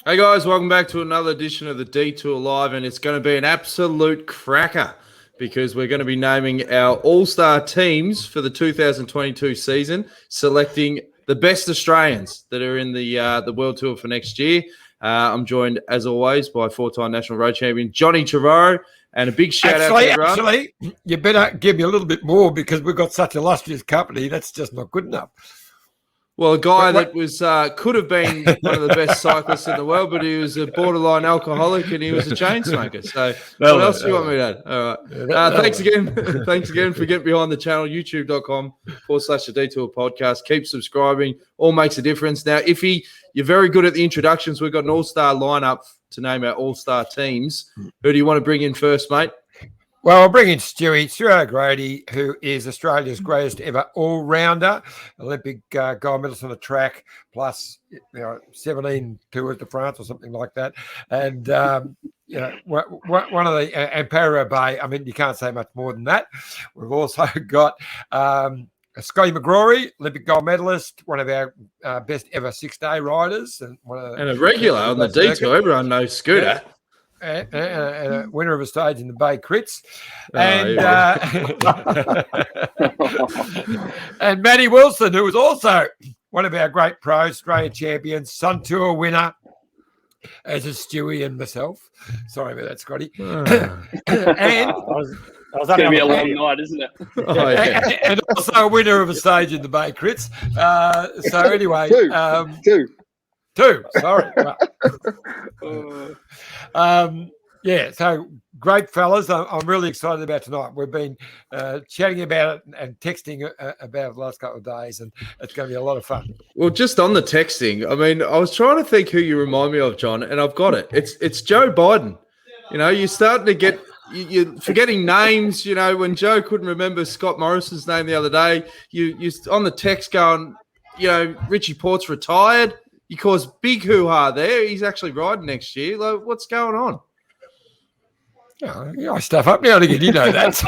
Hey guys, welcome back to another edition of the Detour Live, and it's going to be an absolute cracker because we're going to be naming our all-star teams for the 2022 season, selecting the best Australians that are in the World Tour for next year. I'm joined, as always, by four-time national road champion Johnny Trevorrow, and a big shout out to everyone. Actually, you better give me a little bit more because we've got such illustrious company. That's just not good enough. Well, a guy that was could have been one of the best cyclists in the world, but he was a borderline alcoholic and he was a chain smoker. So what else do you want me to add? All right. Thanks again. Thanks again for getting behind the channel, youtube.com/the Detour podcast. Keep subscribing. All makes a difference. Now, if you're very good at the introductions, we've got an all-star lineup to name our all-star teams. Who do you want to bring in first, mate? Well, I'll bring in Stuart O'Grady, who is Australia's greatest ever all-rounder, Olympic gold medalist on the track, plus 17 Tours de France or something like that. And, one of the – and Paris-Roubaix, I mean, you can't say much more than that. We've also got Scotty McGrory, Olympic gold medalist, one of our best ever 6-day riders. And a regular on the Detour. Everyone knows Scooter. Yeah. And a winner of a stage in the Bay Crits. And Matty Wilson, who was also one of our great pros, Australian champions, Sun Tour winner, as is Stewie and myself. Sorry about that, Scotty. And it's going to be a long night, isn't it? And also a winner of a stage in the Bay Crits. So anyway. Two. Sorry. So great, fellas. I'm really excited about tonight. We've been chatting about it and texting about it the last couple of days, and it's going to be a lot of fun. Well, just on the texting, I mean, I was trying to think who you remind me of, John, and I've got it. It's Joe Biden. You know, you're starting to get you're forgetting names. You know, when Joe couldn't remember Scott Morrison's name the other day, you on the text going, Richie Port's retired. You caused big hoo-ha there. He's actually riding next year. Like, what's going on? I stuff up now again. You know that.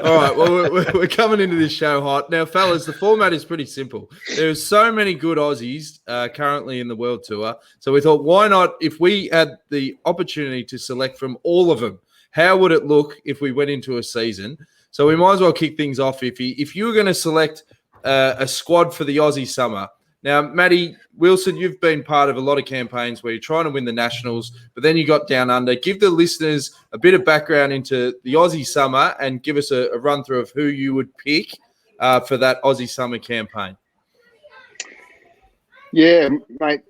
All right. Well, we're coming into this show hot. Now, fellas, the format is pretty simple. There's so many good Aussies currently in the World Tour. So we thought, why not, if we had the opportunity to select from all of them, how would it look if we went into a season? So we might as well kick things off. If you were going to select a squad for the Aussie summer. Now, Matty Wilson, you've been part of a lot of campaigns where you're trying to win the Nationals, but then you got down under. Give the listeners a bit of background into the Aussie summer and give us a run through of who you would pick for that Aussie summer campaign. Yeah, mate.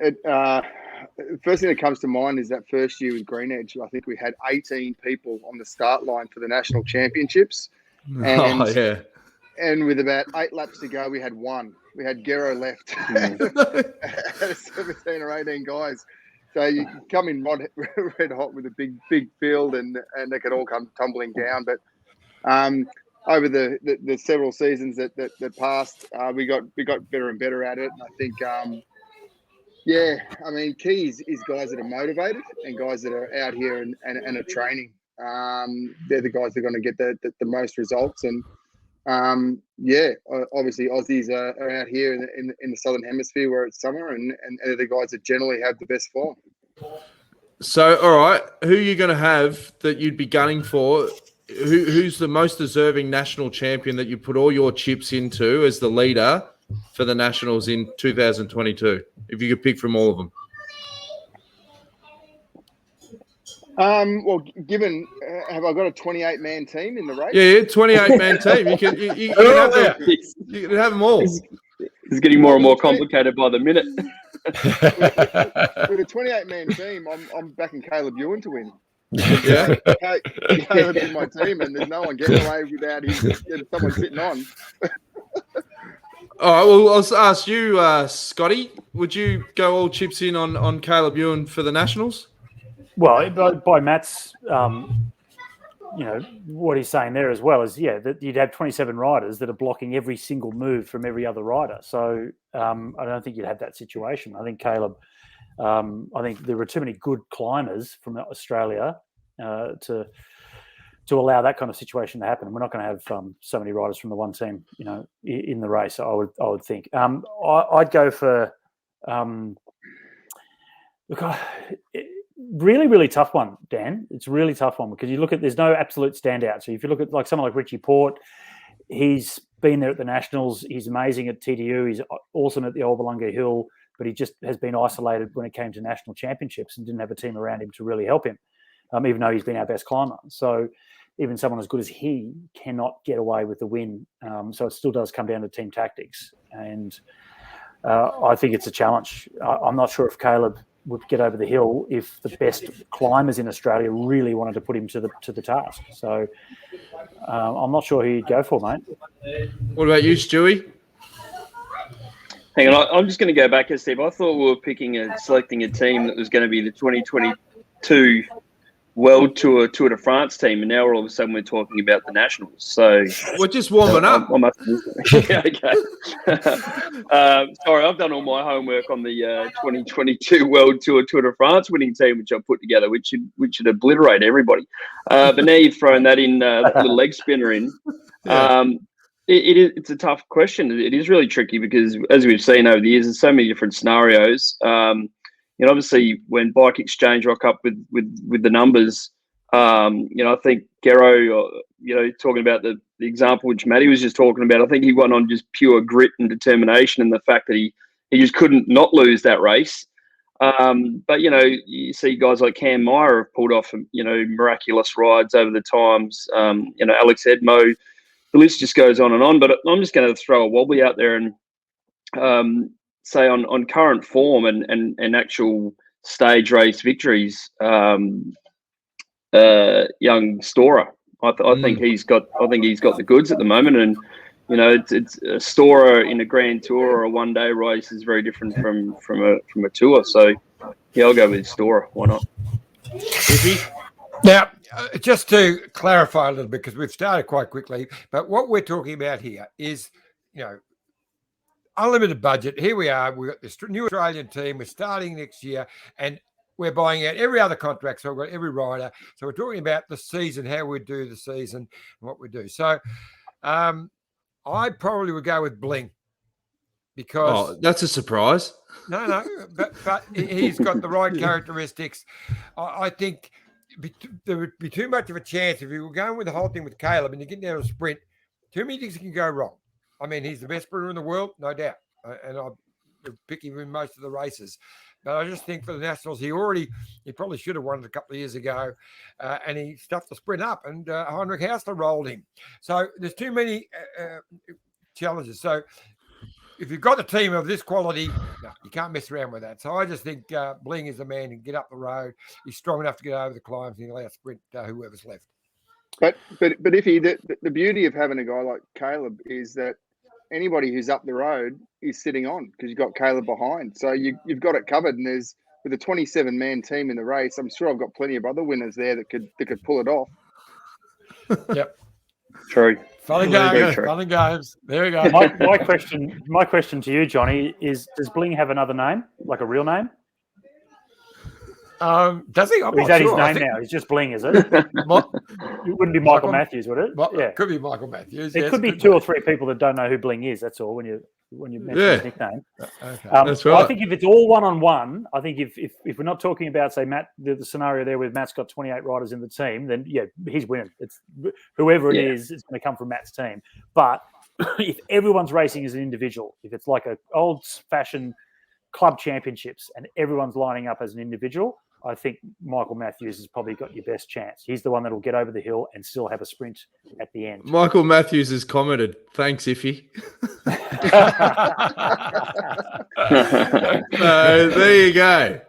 First thing that comes to mind is that first year with Green Edge. I think we had 18 people on the start line for the national championships. And with about 8 laps to go, we had one. We had Gero left out of 17 or 18 guys. So you come in red hot with a big field and they could all come tumbling down. But over the several seasons that passed, we got better and better at it. And I think, key is guys that are motivated and guys that are out here and are training. They're the guys that are going to get the most results. And obviously Aussies are out here in the Southern Hemisphere where it's summer and they're the guys that generally have the best form. So, all right, who are you going to have that you'd be gunning for? Who's the most deserving national champion that you put all your chips into as the leader for the Nationals in 2022, if you could pick from all of them? Well, given have I got a 28-man team in the race? Yeah, 28-man team. You can have them all. It's getting more and more complicated by the minute. With a 28-man team, I'm backing Caleb Ewan to win. Yeah, Caleb's in my team, and there's no one getting away without someone sitting on. All right. Well, I'll ask you, Scotty. Would you go all chips in on Caleb Ewan for the Nationals? Well, by Matt's, what he's saying there as well is, that you'd have 27 riders that are blocking every single move from every other rider. So I don't think you'd have that situation. I think Caleb, I think there are too many good climbers from Australia to allow that kind of situation to happen. We're not going to have so many riders from the one team, in the race. I would think. I'd go for Look, really, really tough one, Dan. It's a really tough one because you look at there's no absolute standout. So if you look at like someone like Richie Port, he's been there at the Nationals. He's amazing at TDU. He's awesome at the Oldbalunga Hill, but he just has been isolated when it came to national championships and didn't have a team around him to really help him, even though he's been our best climber. So even someone as good as he cannot get away with the win. So it still does come down to team tactics. And I think it's a challenge. I'm not sure if Caleb would get over the hill if the best climbers in Australia really wanted to put him to the task. So I'm not sure who you'd go for, mate. What about you, Stewie? Hang on, I'm just going to go back here, Steve. I thought we were selecting a team that was going to be the 2022 World Tour de France team, and now all of a sudden we're talking about the Nationals. So we're just warming up. Yeah, okay. Sorry, I've done all my homework on the 2022 World Tour de France winning team, which I put together, which should obliterate everybody. But now you've thrown that in, that little leg spinner in. Yeah. It's a tough question. It is really tricky because, as we've seen over the years, there's so many different scenarios. Obviously, when Bike Exchange rock up with the numbers, I think Gero, talking about the example which Matty was just talking about, I think he won on just pure grit and determination and the fact that he just couldn't not lose that race. But, you see guys like Cam Meyer have pulled off, miraculous rides over the times. Alex Edmo, the list just goes on and on. But I'm just going to throw a wobbly out there and say on current form and actual stage race victories, young Storer. I think he's got the goods at the moment, and it's a Storer in a Grand Tour or a one-day race is very different from a tour. So yeah, I'll go with Storer. Why not? Now, just to clarify a little bit, because we've started quite quickly, but what we're talking about here is, unlimited budget. Here we are. We've got this new Australian team. We're starting next year, and we're buying out every other contract. So we've got every rider. So we're talking about the season, how we do the season, and what we do. So I probably would go with Bling because that's a surprise. No, but he's got the right characteristics. I think there would be too much of a chance if you were going with the whole thing with Caleb and you get down to a sprint. Too many things can go wrong. I mean, he's the best sprinter in the world, no doubt. And I'll pick him in most of the races. But I just think for the Nationals, he probably should have won it a couple of years ago. And he stuffed the sprint up and Heinrich Hausler rolled him. So there's too many challenges. So if you've got a team of this quality, no, you can't mess around with that. So I just think Bling is the man who can get up the road. He's strong enough to get over the climbs and he'll out-sprint whoever's left. But if the beauty of having a guy like Caleb is that anybody who's up the road is sitting on because you've got Caleb behind. So you've got it covered. And there's with a 27-man team in the race, I'm sure I've got plenty of other winners there that could pull it off. Yep. True. Fun and games. There we go. My question to you, Johnny, is: does Bling have another name, like a real name? Does he? Is that his name now? He's just Bling, is it? It wouldn't be Michael Matthews, would it? Yeah, could be Michael Matthews. It could be two or three people that don't know who Bling is. That's all. When you mention his nickname, okay. That's right. I think if it's all one-on-one, I think if we're not talking about, say, Matt, the scenario there where Matt's got 28 riders in the team, then yeah, he's winning. It's whoever it is, it's going to come from Matt's team. But if everyone's racing as an individual, if it's like a old-fashioned club championships and everyone's lining up as an individual, I think Michael Matthews has probably got your best chance. He's the one that will get over the hill and still have a sprint at the end. Michael Matthews has commented, "Thanks, Iffy." There you go.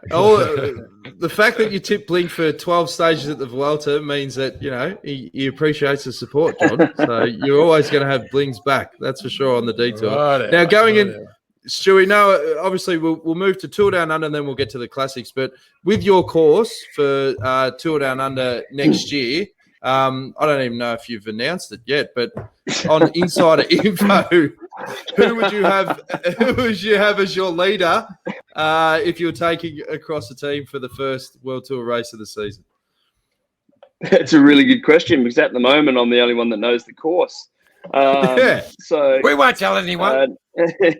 The fact that you tipped Blink for 12 stages at the Vuelta means that, he appreciates the support, John. So you're always going to have Bling's back. That's for sure on the Detour. Right, now, going in... Stewie, no, obviously we'll move to Tour Down Under and then we'll get to the classics. But with your course for Tour Down Under next year, I don't even know if you've announced it yet, but on Insider Info, who would you have as your leader if you're taking across the team for the first World Tour race of the season? That's a really good question because at the moment I'm the only one that knows the course. So we won't tell anyone.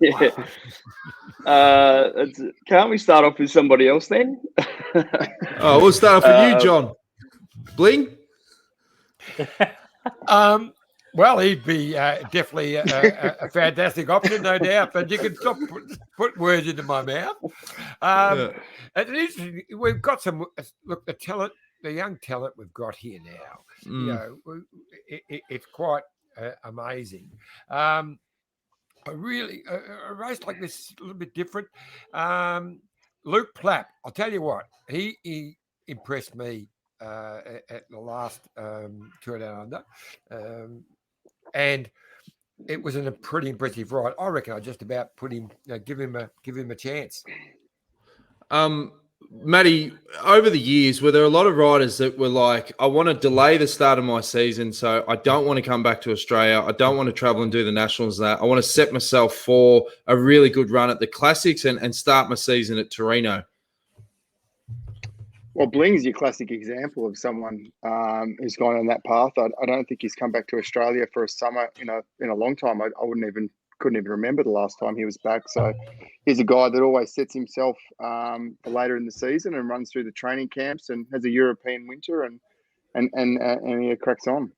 Yeah. Can't we start off with somebody else then? Oh, we'll start off with you, John. Bling? Well, he'd be definitely a fantastic option, no doubt. But you can stop put words into my mouth. It is, we've got some look the talent, the young talent we've got here now. You know, it's quite amazing. A race like this is a little bit different. Luke Plapp, I'll tell you what, he impressed me at the last Tour Down Under. And it was a pretty impressive ride. I reckon I just about put him, give him a chance. Matty, over the years, were there a lot of riders that were like, I want to delay the start of my season, so I don't want to come back to Australia. I don't want to travel and do the Nationals and that. I want to set myself for a really good run at the Classics and start my season at Torino. Well, Bling's your classic example of someone who's gone on that path. I don't think he's come back to Australia for a summer in a long time. I couldn't even remember the last time he was back. So he's a guy that always sets himself for later in the season and runs through the training camps and has a European winter and he cracks on.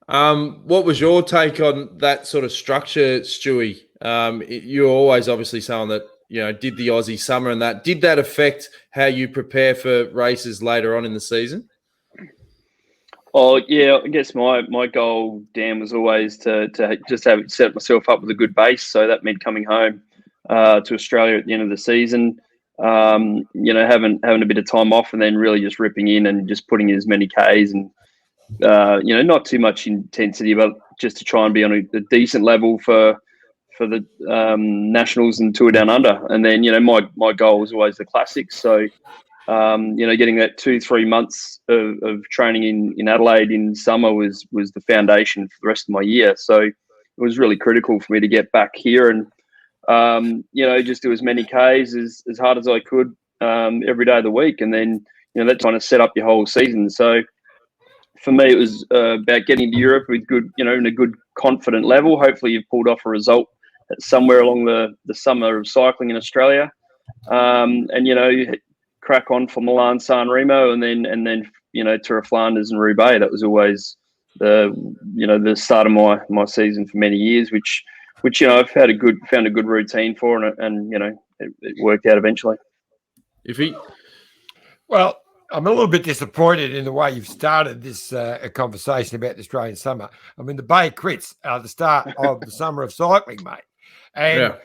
What was your take on that sort of structure, Stewie? You're always obviously someone that, you know, did the Aussie summer and that. Did that affect how you prepare for races later on in the season? Oh, yeah, I guess my goal, Dan, was always to just set myself up with a good base. So that meant coming home to Australia at the end of the season, you know, having a bit of time off and then really just ripping in and just putting in as many Ks and, you know, not too much intensity, but just to try and be on a decent level for the Nationals and Tour Down Under. And then, you know, my goal was always the Classics. So, you know, getting that 2-3 months of training in Adelaide in summer was the foundation for the rest of my year. So it was really critical for me to get back here and, you know, just do as many Ks as hard as I could every day of the week. And then, you know, that kind of set up your whole season. So for me, it was about getting to Europe with good, you know, in a good confident level. Hopefully you've pulled off a result somewhere along the summer of cycling in Australia. And, you know, crack on for Milan San Remo and then you know, Tour of Flanders and Roubaix. That was always the start of my season for many years, which you know, I've found a good routine for and you know, it worked out eventually. Well, I'm a little bit disappointed in the way you've started this conversation about the Australian summer. I mean, the Bay Crits are the start of the summer of cycling, mate. And yeah.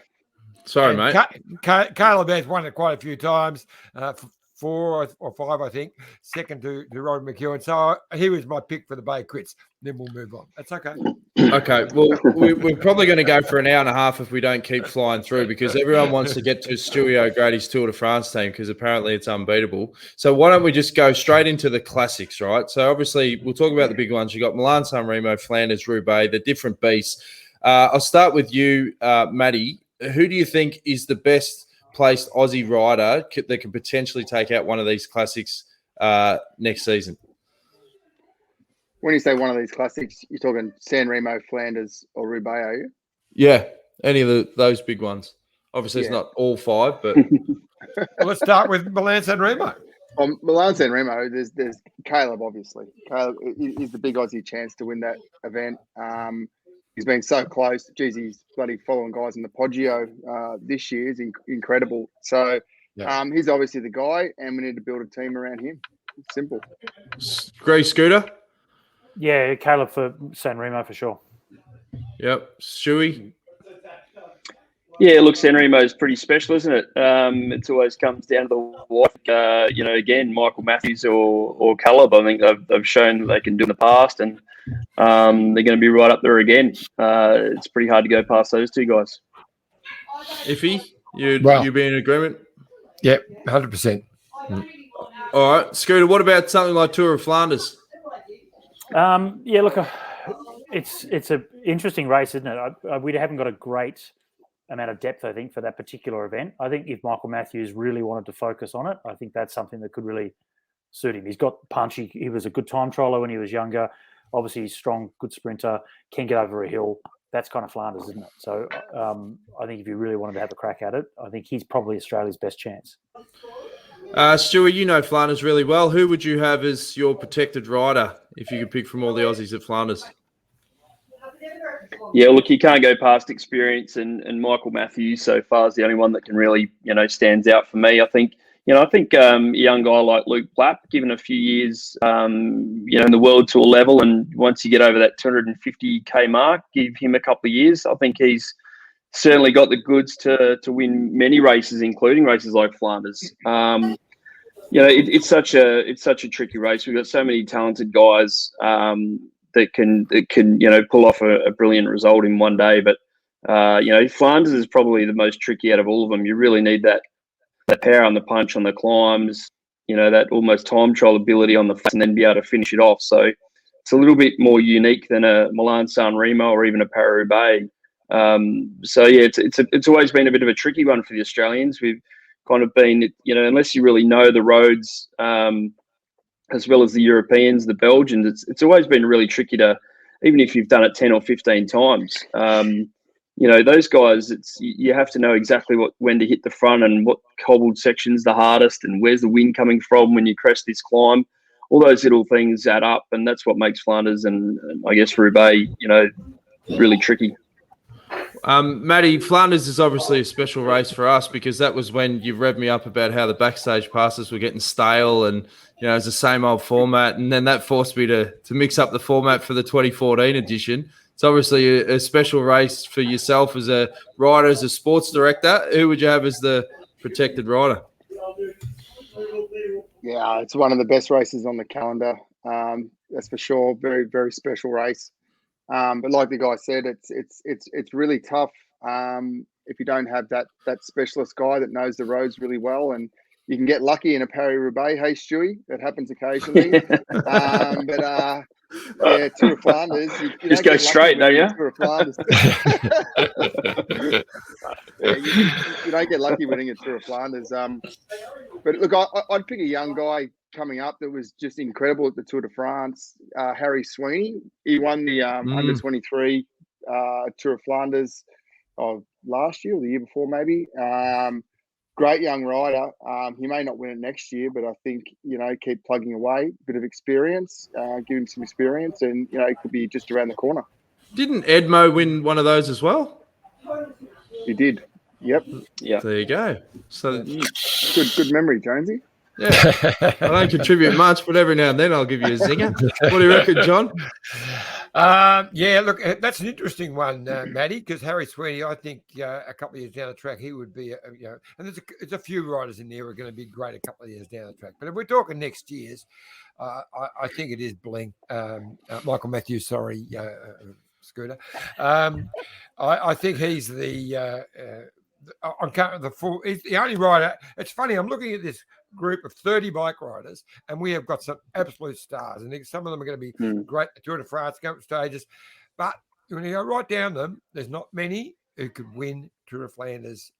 Sorry, mate. Caleb has won it quite a few times, 4 or 5, I think, second to Rod McEwen. So he was my pick for the Bay Crits. Then we'll move on. That's okay. Okay. Well, we're probably going to go for an hour and a half if we don't keep flying through because everyone wants to get to Stuart O'Grady's Tour de France team because apparently it's unbeatable. So why don't we just go straight into the Classics, right? So obviously we'll talk about the big ones. You've got Milan San Remo, Flanders, Roubaix, the different beasts. I'll start with you, Matty. Who do you think is the best placed Aussie rider that can potentially take out one of these Classics next season? When you say one of these Classics, you're talking San Remo, Flanders, or Roubaix, are you? Yeah, any of those big ones. Obviously, it's not all 5, but well, let's start with Milan San Remo. Milan San Remo, there's Caleb, obviously. Caleb is the big Aussie chance to win that event. He's been so close. Geez, he's bloody following guys in the Poggio this year. Is incredible. So he's obviously the guy, and we need to build a team around him. It's simple. Grey Scooter? Yeah, Caleb for San Remo for sure. Yep. Stewie? Yeah, look, San Remo is pretty special, isn't it? It always comes down to the wife. You know, again, Michael Matthews or Caleb, I think they've shown that they can do in the past, and they're going to be right up there again. It's pretty hard to go past those two guys. Iffy, you be in agreement? Yep, 100%. All right, Scooter, what about something like Tour of Flanders? Yeah, look, it's an interesting race, isn't it? We haven't got a great amount of depth, I think, for that particular event. I think if Michael Matthews really wanted to focus on it, I think that's something that could really suit him. He's got punch. He was a good time trialer when he was younger. Obviously, he's strong, good sprinter, can get over a hill. that's kind of Flanders, isn't it? So I think if you really wanted to have a crack at it, I think he's probably Australia's best chance. Stuart, you know Flanders really well. Who would you have as your protected rider if you could pick from all the Aussies at Flanders? Yeah, look, you can't go past experience, and Michael Matthews so far is the only one that can really, stands out for me. I think a young guy like Luke Plapp, given a few years, in the World Tour level, and once you get over that 250k mark, give him a couple of years. I think he's certainly got the goods to win many races, including races like Flanders. It's such a tricky race. We've got so many talented guys that can pull off a brilliant result in one day. But Flanders is probably the most tricky out of all of them. You really need that power on the punch on the climbs, that almost time trial ability on the flat, and then be able to finish it off. So it's a little bit more unique than a Milan-San Remo or even a Paris-Roubaix. It's always been a bit of a tricky one for the Australians. We've kind of been, unless you really know the roads, as well as the Europeans, the Belgians, it's always been really tricky to, even if you've done it 10 or 15 times, those guys, you have to know exactly when to hit the front and what cobbled section's the hardest and where's the wind coming from when you crest this climb. All those little things add up, and that's what makes Flanders and I guess Roubaix, really tricky. Matty, Flanders is obviously a special race for us because that was when you revved me up about how the backstage passes were getting stale and, it's the same old format. And then that forced me to mix up the format for the 2014 edition. It's obviously a special race for yourself as a rider, as a sports director. Who would you have as the protected rider? Yeah, it's one of the best races on the calendar. That's for sure. Very, very special race. But like the guy said, it's really tough if you don't have that specialist guy that knows the roads really well, and you can get lucky in a Paris-Roubaix. Hey, Stewie, that happens occasionally. Tour of Flanders. You just go straight, don't you? Tour of Flanders. You don't get lucky winning a Tour of Flanders. But look, I'd pick a young guy coming up that was just incredible at the Tour de France. Harry Sweeney. He won the under 23 Tour of Flanders last year or the year before, maybe. Great young rider. He may not win it next year, but I think, keep plugging away, bit of experience, give him some experience, and, it could be just around the corner. Didn't Edmo win one of those as well? He did. Yep. Yeah. There you go. So good memory, Jonesy. Yeah. I don't contribute much, but every now and then I'll give you a zinger. What do you reckon, John? Look, that's an interesting one, Matty, because Harry Sweeney, I think a couple of years down the track, he would be, and there's a few riders in there who are going to be great a couple of years down the track. But if we're talking next year's, I think it is Bling, Michael Matthews, sorry, Scooter. I think he's he's the only rider. It's funny, I'm looking at this group of 30 bike riders, and we have got some absolute stars. And some of them are going to be great at Tour de France, go up stages. But when you go right down them, there's not many who could win Tour of Flanders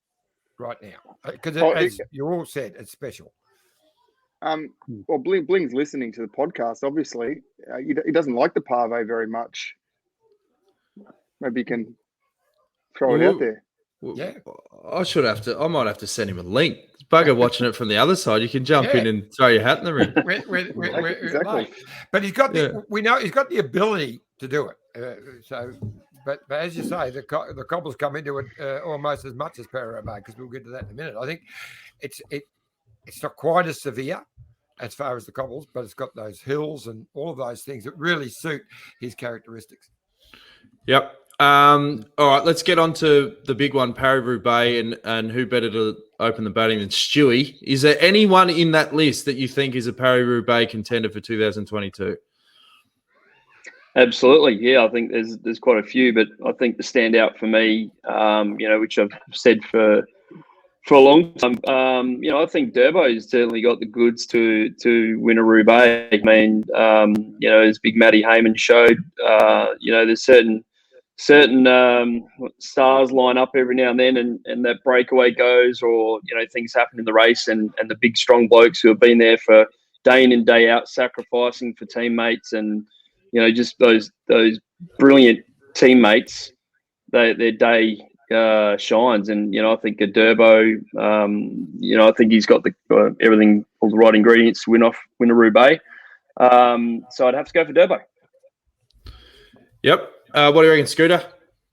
right now. Because as you all said, it's special. Well, Bling's listening to the podcast, obviously. He doesn't like the Pavé very much. Maybe you can throw it out there. Yeah, I might have to send him a link. It's bugger watching it from the other side. You can jump in and throw your hat in the ring. Exactly. But he's got we know he's got the ability to do it. But as you say, the cobbles come into it almost as much as Paris-Roubaix, because we'll get to that in a minute. I think it's not quite as severe as far as the cobbles, but it's got those hills and all of those things that really suit his characteristics. Yep. All right, let's get on to the big one, Paris-Roubaix, and who better to open the batting than Stewie? Is there anyone in that list that you think is a Paris-Roubaix contender for 2022? Absolutely, yeah. I think there's quite a few, but I think the standout for me, which I've said for a long time, I think Durbo's certainly got the goods to win a Roubaix. I mean, as Big Matty Heyman showed, there's certain stars line up every now and then, and that breakaway goes, or things happen in the race, and the big strong blokes who have been there for day in and day out, sacrificing for teammates, and just those brilliant teammates their day shines. And I think a Durbo, I think he's got everything, all the right ingredients to win a Roubaix. So I'd have to go for Durbo. Yep. What do you reckon, Scooter?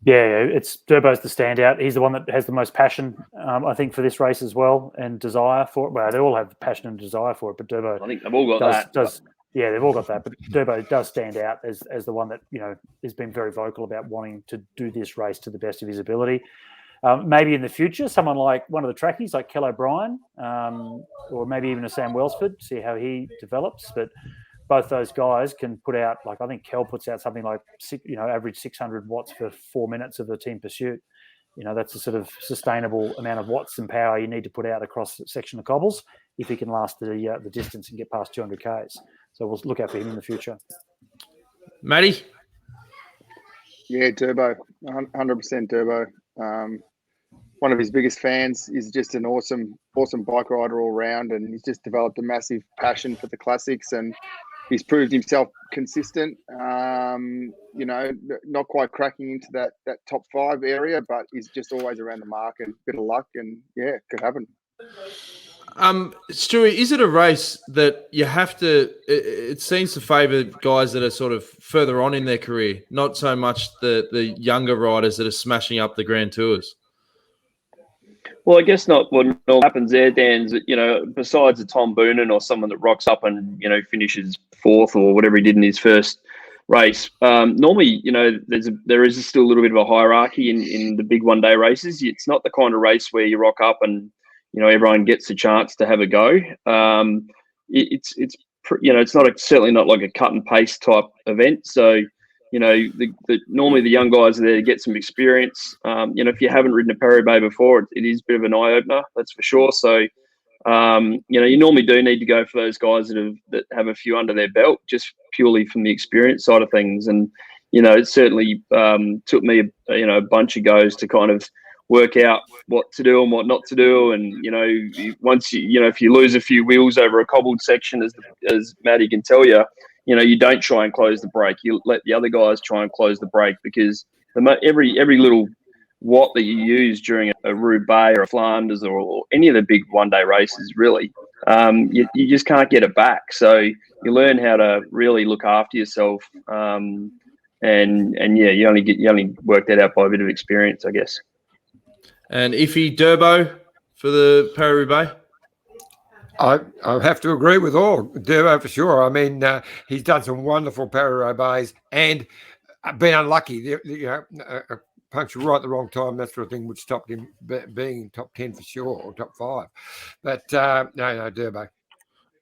Yeah, it's Durbo's the standout. He's the one that has the most passion, I think, for this race as well, and desire for it. Well, they all have passion and desire for it, but Durbo, I think they've all got that. Yeah, they've all got that, but Durbo does stand out as the one that has been very vocal about wanting to do this race to the best of his ability. Maybe in the future, someone like one of the trackies, like Kell O'Brien, or maybe even a Sam Welsford, see how he develops. But both those guys can put out, like, I think Kell puts out something like average 600 watts for 4 minutes of the team pursuit. That's a sort of sustainable amount of watts and power you need to put out across a section of cobbles if he can last the distance and get past 200 Ks. So we'll look out for him in the future. Matty? Yeah, Turbo, 100% Turbo. One of his biggest fans. Is just an awesome bike rider all round, and he's just developed a massive passion for the classics, and he's proved himself consistent. Not quite cracking into that top 5 area, but he's just always around the mark, and a bit of luck, and yeah, it could happen. Stuart, is it a race that you have to? It seems to favour guys that are sort of further on in their career, not so much the younger riders that are smashing up the Grand Tours. Well, I guess not. What happens there, Dan, is that, besides a Tom Boonen or someone that rocks up and finishes 4th or whatever he did in his first race, normally there is still a little bit of a hierarchy in the big one-day races. It's not the kind of race where you rock up and everyone gets a chance to have a go. It's certainly not like a cut and paste type event. So normally the young guys are there to get some experience. If you haven't ridden a Paris-Roubaix before, it is a bit of an eye opener, that's for sure. So you normally do need to go for those guys that have a few under their belt, just purely from the experience side of things. And it certainly took me a bunch of goes to kind of work out what to do and what not to do. And, once if you lose a few wheels over a cobbled section, as Matty can tell you, you don't try and close the brake. You let the other guys try and close the brake, because every little watt that you use during a Roubaix or a Flanders or any of the big one-day races, really, you just can't get it back. So you learn how to really look after yourself. And you only work that out by a bit of experience, I guess. And Iffy Durbo for the Paris-Roubaix? I have to agree with all. Durbo for sure. I mean, he's done some wonderful Paris-Roubaix and been unlucky. A puncture right at the wrong time, that sort of thing, would stop him being top 10 for sure, or top 5. But no, Durbo.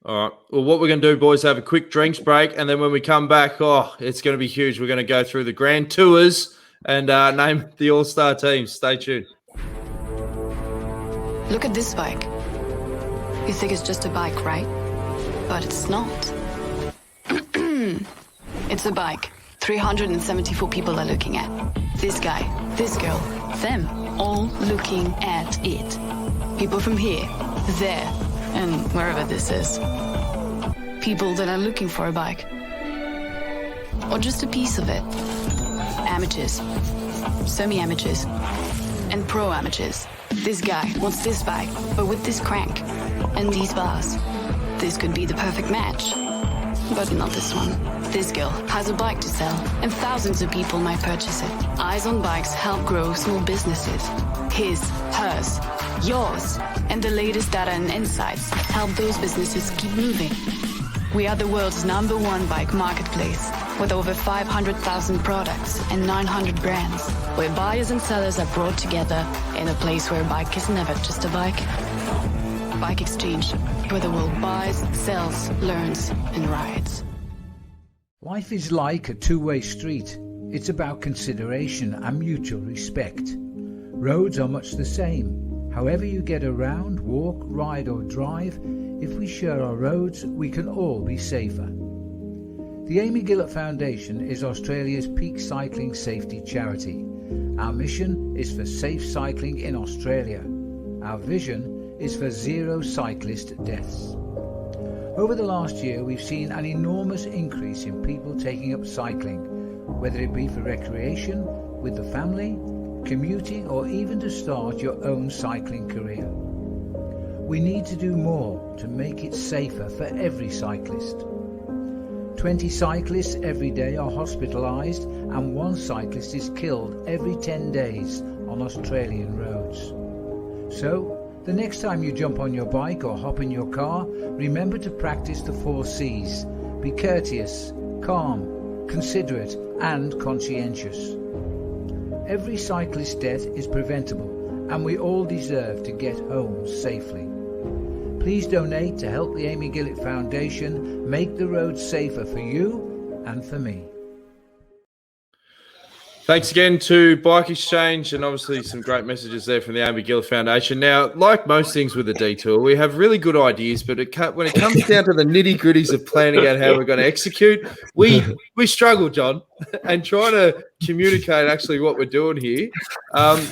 All right. Well, what we're going to do, boys, have a quick drinks break, and then when we come back, it's going to be huge. We're going to go through the Grand Tours and name the all-star teams. Stay tuned. Look at this bike. You think it's just a bike, right? But it's not. It's a bike 374 people are looking at. This guy, this girl, them, all looking at it. People from here, there, and wherever this is. People that are looking for a bike. Or just a piece of it. Amateurs, semi-amateurs, and pro-amateurs. This guy wants this bike, but with this crank and these bars. This could be the perfect match. But not this one. This girl has a bike to sell, and thousands of people might purchase it. Eyes on Bikes help grow small businesses. His, hers, yours, and the latest data and insights help those businesses keep moving. We are the world's #1 bike marketplace, with over 500,000 products and 900 brands, where buyers and sellers are brought together in a place where a bike is never just a bike. Bike Exchange, where the world buys, sells, learns, and rides. Life is like a two-way street. It's about consideration and mutual respect. Roads are much the same. However you get around, walk, ride or drive, if we share our roads, we can all be safer. The Amy Gillett Foundation is Australia's peak cycling safety charity. Our mission is for safe cycling in Australia. Our vision is for 0 cyclist deaths. Over the last year, we've seen an enormous increase in people taking up cycling, whether it be for recreation, with the family, commuting, or even to start your own cycling career. We need to do more to make it safer for every cyclist. 20 cyclists every day are hospitalised, and 1 cyclist is killed every 10 days on Australian roads. So, the next time you jump on your bike or hop in your car, remember to practice the 4 C's. Be courteous, calm, considerate, and conscientious. Every cyclist death is preventable, and we all deserve to get home safely. Please donate to help the Amy Gillett Foundation make the roads safer for you and for me. Thanks again to Bike Exchange, and obviously some great messages there from the Amy Gillett Foundation. Now, like most things with the Detour, we have really good ideas, but when it comes down to the nitty-gritties of planning out how we're going to execute, we struggle, John, and trying to communicate actually what we're doing here.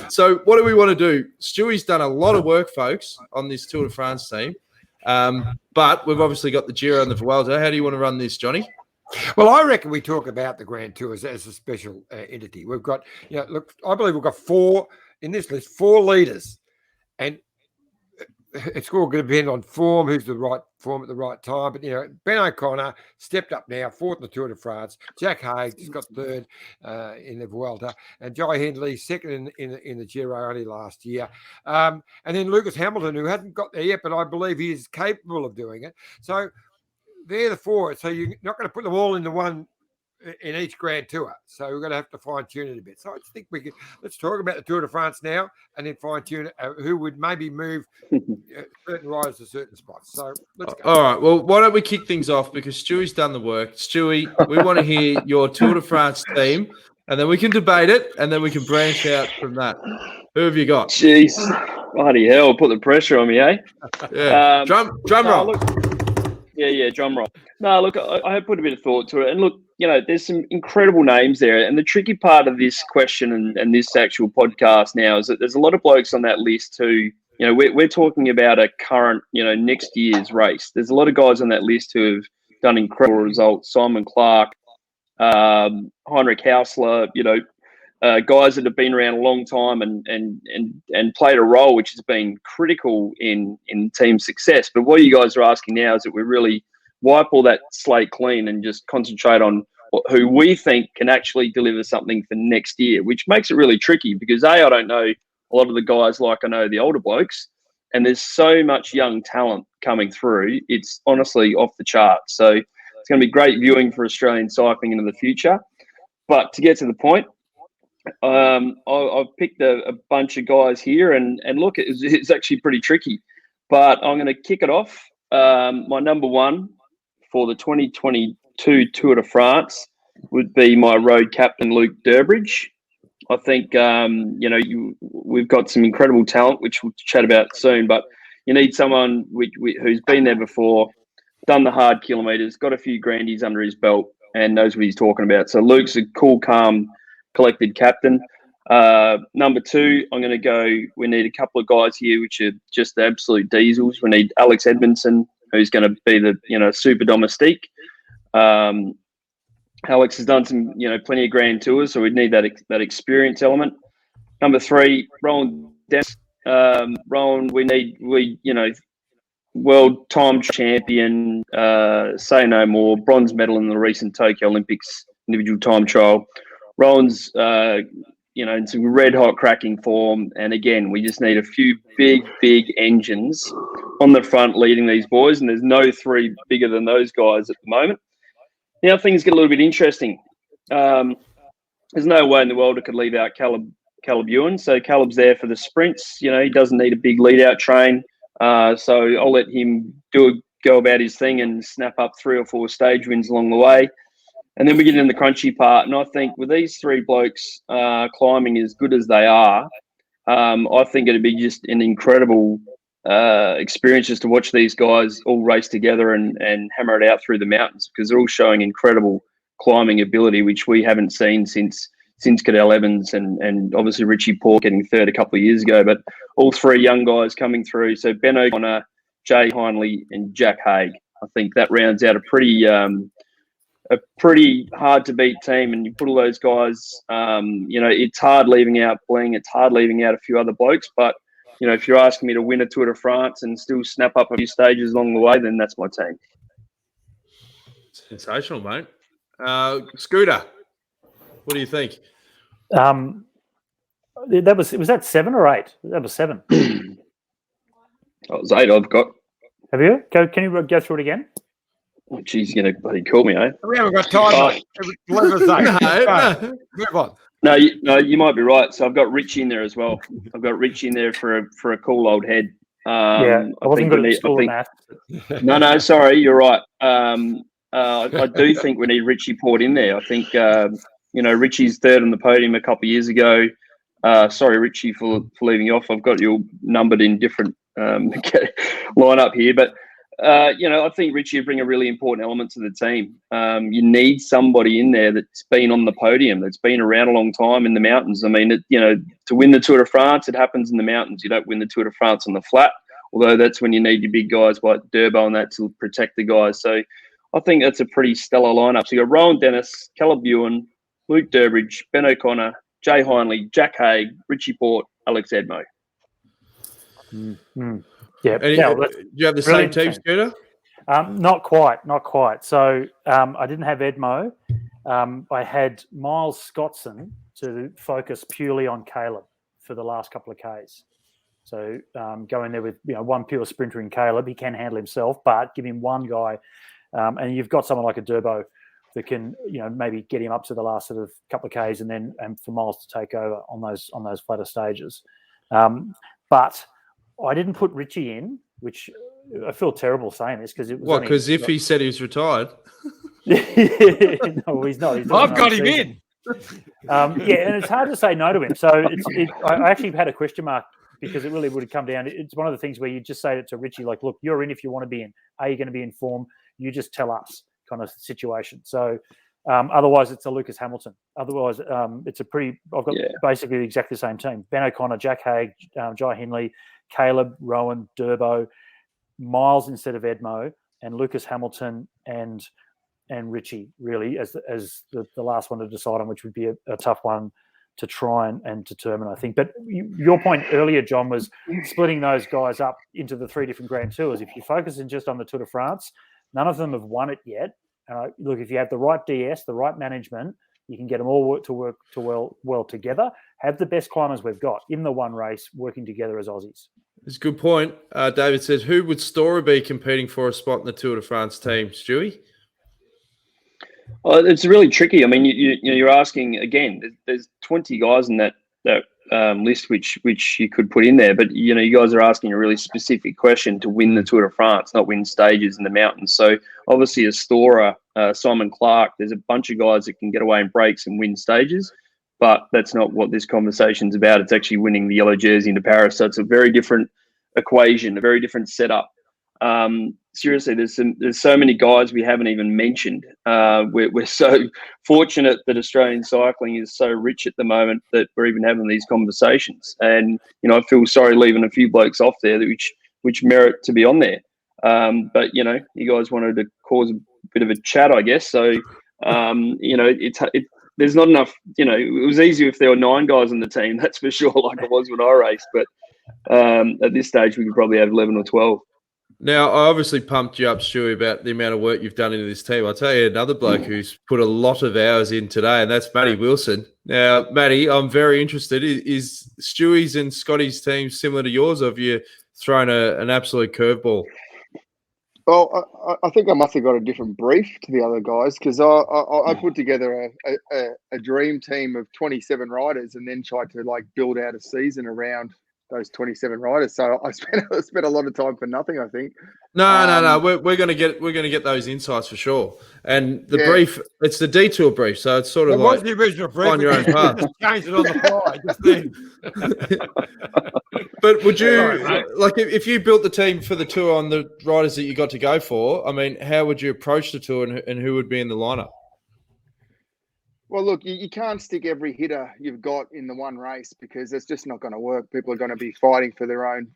So what do we want to do? Stewie's done a lot of work, folks, on this Tour de France team, but we've obviously got the Giro and the Vuelta. How do you want to run this, Johnny? Well, I reckon we talk about the Grand Tours as a special entity. We've got, look, I believe we've got 4 in this list, 4 leaders, and it's all going to depend on form, who's the right form at the right time. But, Ben O'Connor stepped up now, 4th in the Tour de France. Jack Haig just got 3rd in the Vuelta. And Jai Hindley 2nd in the Giro only last year. And then Lucas Hamilton, who hasn't got there yet, but I believe he is capable of doing it. So they're the 4. So you're not going to put them all into one in each Grand Tour. So we're going to have to fine-tune it a bit. So I just think let's talk about the Tour de France now and then fine-tune who would maybe move certain riders to certain spots. So let's go. All right. Well, why don't we kick things off, because Stewie's done the work. Stewie, we want to hear your Tour de France team, and then we can debate it, and then we can branch out from that. Who have you got? Jeez. Bloody hell. Put the pressure on me, eh? Yeah. Drum roll. Yeah, drum roll. No, look, I have put a bit of thought to it. And look, there's some incredible names there. And the tricky part of this question and this actual podcast now is that there's a lot of blokes on that list who, we're talking about a current, next year's race. There's a lot of guys on that list who have done incredible results. Simon Clark, Heinrich Hausler, guys that have been around a long time and played a role which has been critical in team success. But what you guys are asking now is that we really wipe all that slate clean and just concentrate on who we think can actually deliver something for next year, which makes it really tricky because, I don't know a lot of the guys like I know the older blokes, and there's so much young talent coming through. It's honestly off the charts. So it's going to be great viewing for Australian cycling into the future. But to get to the point, I've picked a bunch of guys here, and look, it's actually pretty tricky. But I'm going to kick it off. My number 1 for the 2022 Tour de France would be my road captain, Luke Durbridge. I think, we've got some incredible talent, which we'll chat about soon, but you need someone who's been there before, done the hard kilometres, got a few grandies under his belt, and knows what he's talking about. So Luke's a cool, calm, collected captain. Number 2, I'm going to go, we need a couple of guys here which are just the absolute diesels. We need Alex Edmondson, who's going to be the super domestique. Alex has done some plenty of grand tours, so we need that experience element. Number 3, Rowan Dennis. Rowan, world time champion, say no more, bronze medal in the recent Tokyo Olympics individual time trial. Rowan's in some red hot cracking form, and again, we just need a few big engines on the front leading these boys, and there's no 3 bigger than those guys at the moment. Now things get a little bit interesting. There's no way in the world I could leave out Caleb Ewan, so Caleb's there for the sprints. He doesn't need a big lead out train, so I'll let him go about his thing and snap up 3 or 4 stage wins along the way. And then we get in the crunchy part, and I think with these 3 blokes climbing as good as they are, I think it'd be just an incredible experience just to watch these guys all race together and hammer it out through the mountains, because they're all showing incredible climbing ability, which we haven't seen since Cadell Evans and obviously Richie Porte getting 3rd a couple of years ago. But all 3 young guys coming through. So Ben O'Connor, Jay Hindley, and Jack Haig. I think that rounds out a pretty a pretty hard to beat team, and you put all those guys. It's hard leaving out Bling. It's hard leaving out a few other blokes, but if you're asking me to win a Tour de France and still snap up a few stages along the way, then that's my team. Sensational, mate. Scooter, what do you think? Was that 7 or 8? That was 7. That was 8 I've got. Have you? Can you go through it again? Oh, geez, you're going to bloody call me, eh? We haven't got time. No. Move on. No, you might be right. So I've got Richie in there as well. I've got Richie in there for a cool old head. I wasn't good at school math. No, sorry, you're right. I do think we need Richie Port in there. I think Richie's third on the podium a couple of years ago. Sorry, Richie, for leaving you off. I've got you numbered in different lineup here, but I think Richie would bring a really important element to the team. You need somebody in there that's been on the podium, that's been around a long time in the mountains. I mean, to win the Tour de France, it happens in the mountains. You don't win the Tour de France on the flat, although that's when you need your big guys like Durbo and that to protect the guys. So I think that's a pretty stellar lineup. So you got Rowan Dennis, Caleb Ewan, Luke Durbridge, Ben O'Connor, Jay Hindley, Jack Haig, Richie Port, Alex Edmo. Mm-hmm. Yeah. Do you have the same team, Scooter? Not quite. So I didn't have Edmo. I had Miles Scottson to focus purely on Caleb for the last couple of Ks. So go in there with one pure sprinter in Caleb. He can handle himself, but give him one guy, and you've got someone like a Durbo that can maybe get him up to the last sort of couple of Ks, and for Miles to take over on those flatter stages. But I didn't put Richie in, which I feel terrible saying this because it was. What? Because if he said he was retired, no, he's not. I've got him in. And it's hard to say no to him. So I actually had a question mark because it really would have come down. It's one of the things where you just say it to Richie, like, look, you're in if you want to be in. Are you going to be in form? You just tell us, kind of situation. So otherwise, it's a Lucas Hamilton. Otherwise, it's a pretty. I've got basically exactly the same team: Ben O'Connor, Jack Haig, Jai Hindley, Caleb, Rowan, Durbo, Miles instead of Edmo, and Lucas Hamilton and Richie really as the last one to decide on, which would be a tough one to try and determine, I think. But your point earlier, John, was splitting those guys up into the 3 different Grand Tours. If you're focusing just on the Tour de France, none of them have won it yet. Look, if you have the right DS, the right management, you can get them all to work well together. Have the best climbers we've got in the one race working together as Aussies. It's a good point. David says, who would Storer be competing for a spot in the Tour de France team, Stewie? Well, it's really tricky. I mean, you're asking again. There's 20 guys in that list which you could put in there, but you guys are asking a really specific question to win the Tour de France, not win stages in the mountains. So obviously, a Storer, Simon Clark, there's a bunch of guys that can get away in breaks and win stages, but that's not what this conversation's about. It's actually winning the yellow jersey into Paris. So it's a very different equation, a very different setup. Seriously, there's so many guys we haven't even mentioned. We're so fortunate that Australian cycling is so rich at the moment that we're even having these conversations. And I feel sorry leaving a few blokes off there which merit to be on there. But you guys wanted to cause a bit of a chat, I guess. So there's not enough. It was easier if there were 9 guys on the team, that's for sure, like it was when I raced. But at this stage, we could probably have 11 or 12. Now, I obviously pumped you up, Stewie, about the amount of work you've done into this team. I'll tell you another bloke who's put a lot of hours in today, and that's Matty Wilson. Now, Matty, I'm very interested. Is Stewie's and Scotty's team similar to yours, or have you thrown an absolute curveball? Well, I think I must have got a different brief to the other guys because I put together a dream team of 27 riders and then tried to build out a season around those 27 riders. So I spent a lot of time for nothing, I think. No. We're gonna get those insights for sure. And the brief, it's the Detour brief, so it's sort of like the original brief on your own path. Just change it on the fly. But would you if you built the team for the tour on the riders that you got to go for? I mean, how would you approach the tour, and who would be in the lineup? Well, look, you can't stick every hitter you've got in the one race because it's just not going to work. People are going to be fighting for their own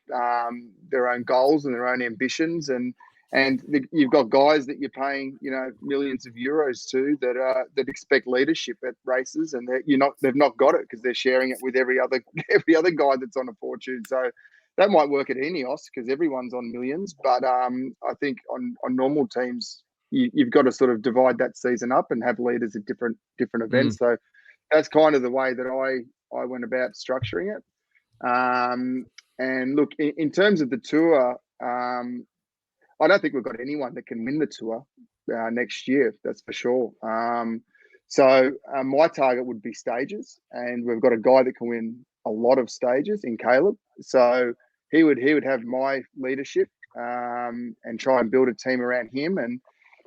goals and their own ambitions, and And you've got guys that you're paying, millions of euros to that expect leadership at races, and they've not got it because they're sharing it with every other guy that's on a fortune. So that might work at Ineos because everyone's on millions, but I think on normal teams you've got to sort of divide that season up and have leaders at different events. So that's kind of the way that I went about structuring it. And look, in terms of the Tour. I don't think we've got anyone that can win the Tour next year. That's for sure. So my target would be stages, and we've got a guy that can win a lot of stages in Caleb. So he would have my leadership and try and build a team around him.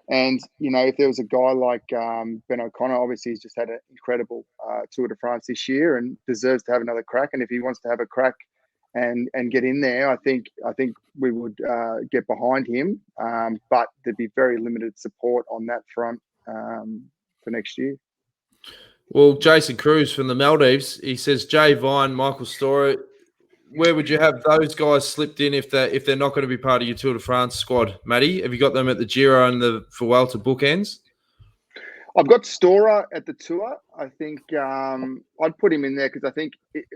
And if there was a guy like Ben O'Connor, obviously he's just had an incredible Tour de France this year and deserves to have another crack. And if he wants to have a crack and get in there, I think we would get behind him, but there'd be very limited support on that front for next year. Well, Jason Cruz from the Maldives, he says Jay Vine, Michael Storer, where would you have those guys slipped in if they're not going to be part of your Tour de France squad? Matty, have you got them at the Giro and the Vuelta bookends? I've got Storer at the Tour. I think I'd put him in there because I think,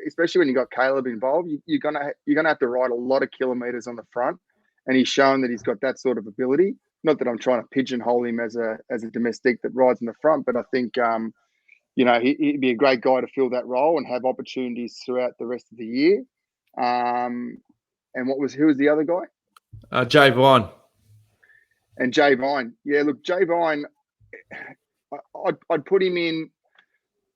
especially when you got Caleb involved, you're gonna have to ride a lot of kilometers on the front, and he's shown that he's got that sort of ability. Not that I'm trying to pigeonhole him as a domestic that rides in the front, but I think he'd be a great guy to fill that role and have opportunities throughout the rest of the year. And who was the other guy? Jay Vine. And Jay Vine, yeah. Look, Jay Vine. I'd put him in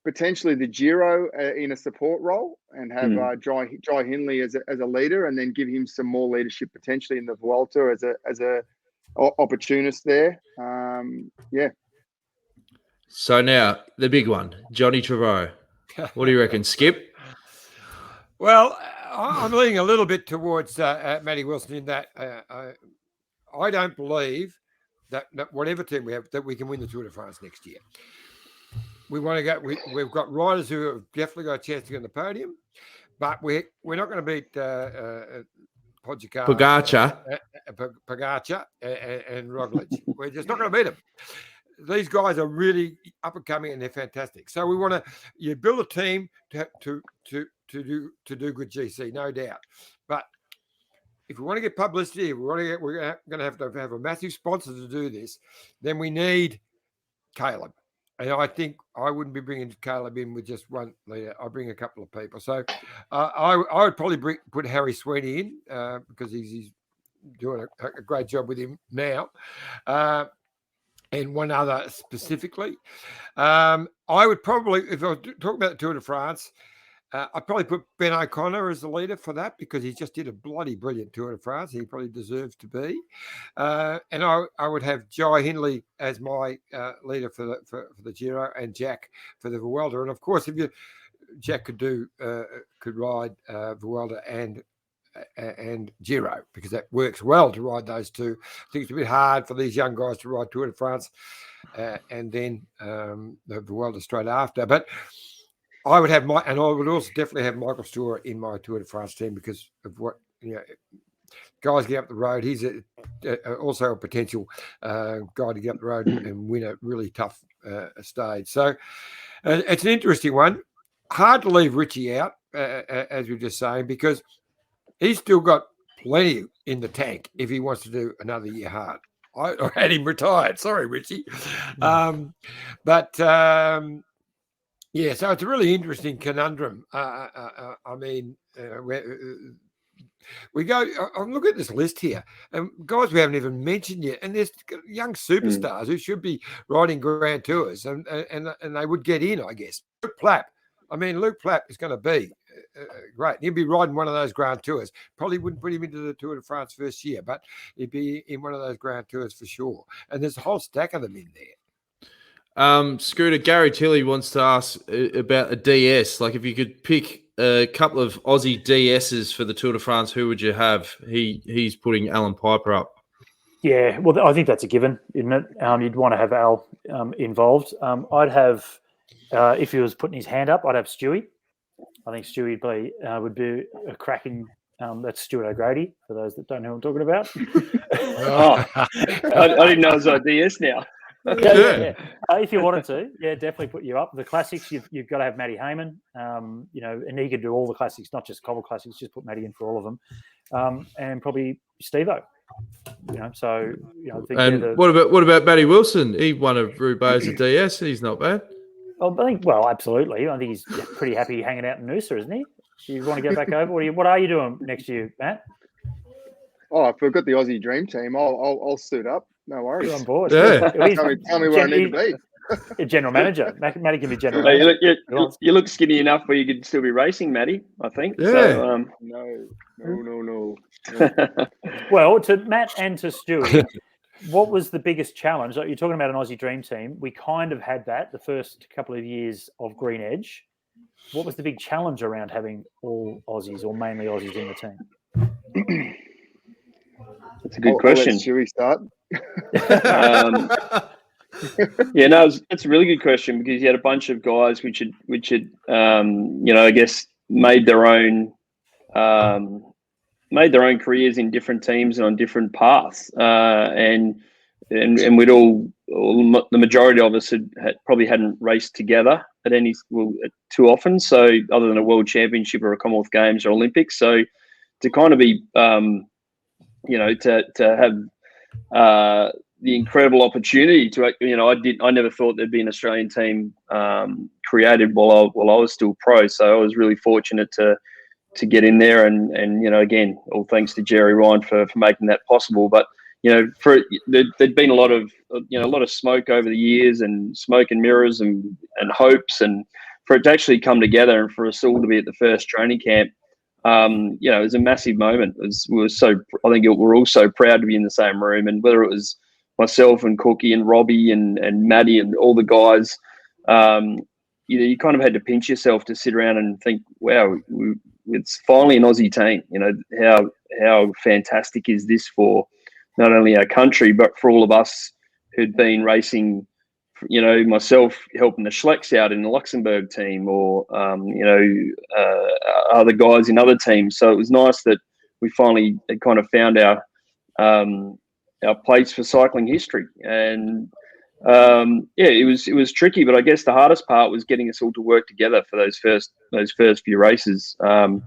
potentially the Giro in a support role and have Dry Hindley as a leader, and then give him some more leadership potentially in the Vuelta as a opportunist there. Yeah. So now the big one, Johnny Trevorrow. What do you reckon, Skip? Well, I'm leaning a little bit towards Matty Wilson in that I don't believe that whatever team we have, that we can win the Tour de France next year. We want to go. We've got riders who have definitely got a chance to get on the podium, but we're not going to beat Pogacar and Roglic. We're just not going to beat them. These guys are really up and coming, and they're fantastic. So we want to build a team to do good GC, no doubt. But if we want to get publicity, we're going to have a massive sponsor to do this, then we need Caleb. And I think I wouldn't be bringing Caleb in with just one leader. I'll bring a couple of people. So I would probably put Harry Sweeney in because he's doing a great job with him now. And one other specifically. I would probably, if I was talking about the Tour de France, I'd probably put Ben O'Connor as the leader for that because he just did a bloody brilliant Tour de France. He probably deserves to be. And I would have Jai Hindley as my leader for the Giro and Jack for the Vuelta. And of course, Jack could ride Vuelta and Giro because that works well to ride those two. I think it's a bit hard for these young guys to ride Tour de France and then the Vuelta straight after. But I would have and I would also definitely have Michael Storer in my Tour de France team because of what guys get up the road. He's also a potential guy to get up the road and win a really tough stage. So it's an interesting one. Hard to leave Richie out, as we were just saying, because he's still got plenty in the tank if he wants to do another year hard. I had him retired. Sorry, Richie. Yeah, so it's a really interesting conundrum. I mean, we go. I'm looking at this list here, and guys we haven't even mentioned yet. And there's young superstars who should be riding Grand Tours, and they would get in, I guess. Luke Plapp. I mean, Luke Plapp is going to be great. He'd be riding one of those Grand Tours. Probably wouldn't put him into the Tour de France first year, but he'd be in one of those Grand Tours for sure. And there's a whole stack of them in there. Scooter, Gary Tilley wants to ask about a DS. Like, if you could pick a couple of Aussie DSs for the Tour de France, who would you have? He's putting Alan Piper up. Yeah, well, I think that's a given, isn't it? You'd want to have Al involved. I'd have, if he was putting his hand up, I'd have Stewie. I think Stewie would be a cracking That's Stuart O'Grady, for those that don't know what I'm talking about. I didn't know it was on DS now. Yeah. If you wanted to, definitely put you up. The classics, you've got to have Matty Heyman. And he could do all the classics, not just cobble classics. Just put Matty in for all of them, and probably Steve-O. I think what about Matty Wilson? He won a Roubaix at DS. He's not bad. Absolutely. I think he's pretty happy hanging out in Noosa, isn't he? You want to go back over? What are you doing next year, Matt? Oh, if we've got the Aussie Dream Team, I'll suit up. No worries. You're on board. Yeah. Tell me where I need to be. General manager. Matty can be general manager. You look skinny enough where you could still be racing, Matty, I think. Yeah. So, No. Well, to Matt and to Stuart, what was the biggest challenge? Like, you're talking about an Aussie Dream Team. We kind of had that the first couple of years of Green Edge. What was the big challenge around having all Aussies or mainly Aussies in the team? That's a good question. Should we start? It's a really good question, because you had a bunch of guys which had I guess made their own careers in different teams and on different paths, and we'd all the majority of us probably hadn't raced together at too often. So other than a World Championship or a Commonwealth Games or Olympics, so to kind of be to have the incredible opportunity to, I never thought there'd be an Australian team created while I was still pro. So I was really fortunate to get in there, and again, all thanks to Jerry Ryan for making that possible. But there'd been a lot of smoke over the years, and smoke and mirrors and hopes, and for it to actually come together and for us all to be at the first training camp, it was a massive moment. I think we're all so proud to be in the same room, and whether it was myself and Cookie and Robbie and Maddie and all the guys, you kind of had to pinch yourself to sit around and think, wow, it's finally an Aussie team. How fantastic is this for not only our country, but for all of us who'd been racing, myself helping the Schlecks out in the Luxembourg team, or, other guys in other teams. So it was nice that we finally had kind of found our place for cycling history. And it was tricky, but I guess the hardest part was getting us all to work together for those first few races. It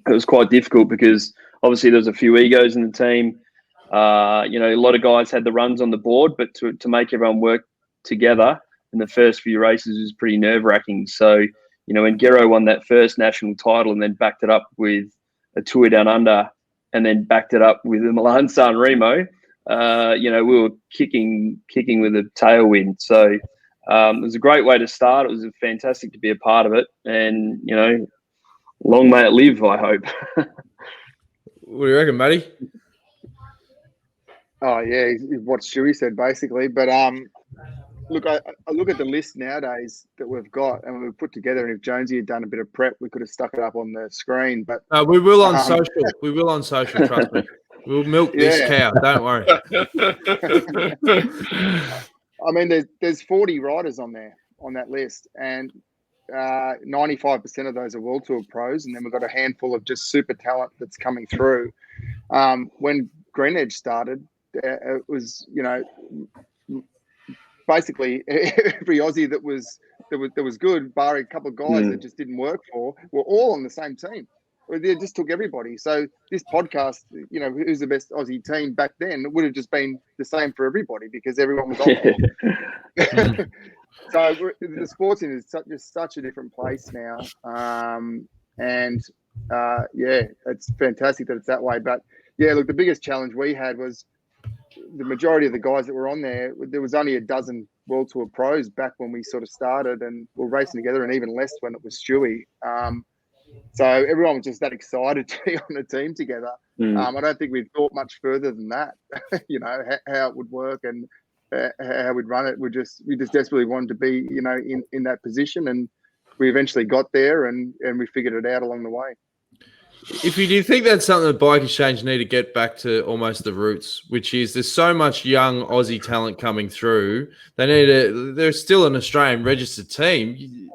was quite difficult because obviously there was a few egos in the team. A lot of guys had the runs on the board, but to make everyone work together in the first few races was pretty nerve-wracking. So, when Gero won that first national title and then backed it up with a Tour Down Under and then backed it up with the Milan San Remo, we were kicking with a tailwind. So it was a great way to start. It was fantastic to be a part of it, and long may it live, I hope. What do you reckon, Matty? Oh yeah, what Stewie said basically. But look, I look at the list nowadays that we've got, and we've put together. And if Jonesy had done a bit of prep, we could have stuck it up on the screen. But we will on social. We will on social. Trust me. We'll milk this cow. Don't worry. I mean, there's 40 riders on that list, and 95% of those are World Tour pros, and then we've got a handful of just super talent that's coming through. When Green Edge started, it was basically every Aussie that was good, barring a couple of guys that just didn't work for, were all on the same team. They just took everybody. So this podcast, who's the best Aussie team back then, it would have just been the same for everybody because everyone was on there. So the sports industry is such a different place now. It's fantastic that it's that way. But yeah, look, the biggest challenge we had was the majority of the guys that were on there, there was only a dozen World Tour pros back when we sort of started, and we were racing together, and even less when it was Stewie. So everyone was just that excited to be on a team together. I don't think we'd thought much further than that, how it would work and how we'd run it. We just desperately wanted to be, in that position, and we eventually got there, and we figured it out along the way. If you do think that's something the Bike Exchange need to get back to almost the roots, which is there's so much young Aussie talent coming through. They're still an Australian registered team.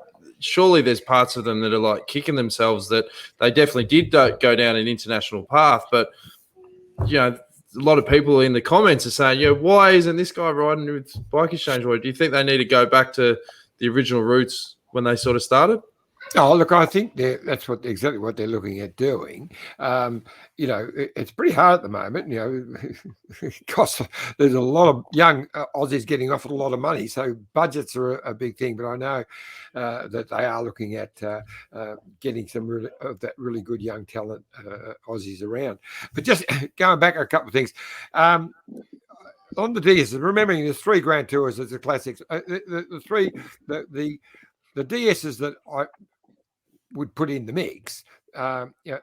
surely there's parts of them that are like kicking themselves that they definitely did go down an international path. But, a lot of people in the comments are saying, why isn't this guy riding with Bike Exchange? Or do you think they need to go back to the original routes when they sort of started? Oh, look, I think that's exactly what they're looking at doing. It's pretty hard at the moment. There's a lot of young Aussies getting offered a lot of money, so budgets are a big thing. But I know that they are looking at getting some of that really good young talent Aussies around. But just going back a couple of things. On the DS, remembering there's 3 Grand Tours as the classics. The DSs that I would put in the mix.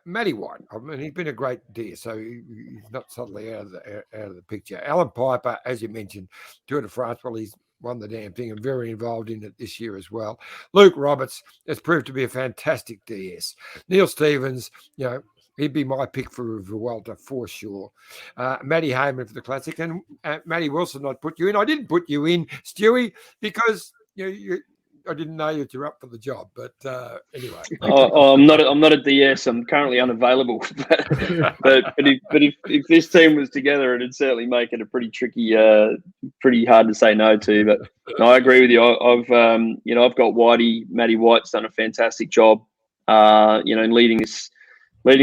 Matty White. I mean, he's been a great DS, so he's not suddenly out of the picture. Alan Piper, as you mentioned, Tour de France. Well, he's won the damn thing and very involved in it this year as well. Luke Roberts has proved to be a fantastic DS. Neil Stevens, he'd be my pick for Vuelta for sure. Matty Hayman for the classic, and Matty Wilson. I'd put you in. I didn't put you in, Stewie, because I didn't know that you're up for the job, but anyway. I'm not a DS. I'm currently unavailable. but if this team was together, it'd certainly make it a pretty tricky, pretty hard to say no to. But no, I agree with you. I've got Matty White's done a fantastic job. In leading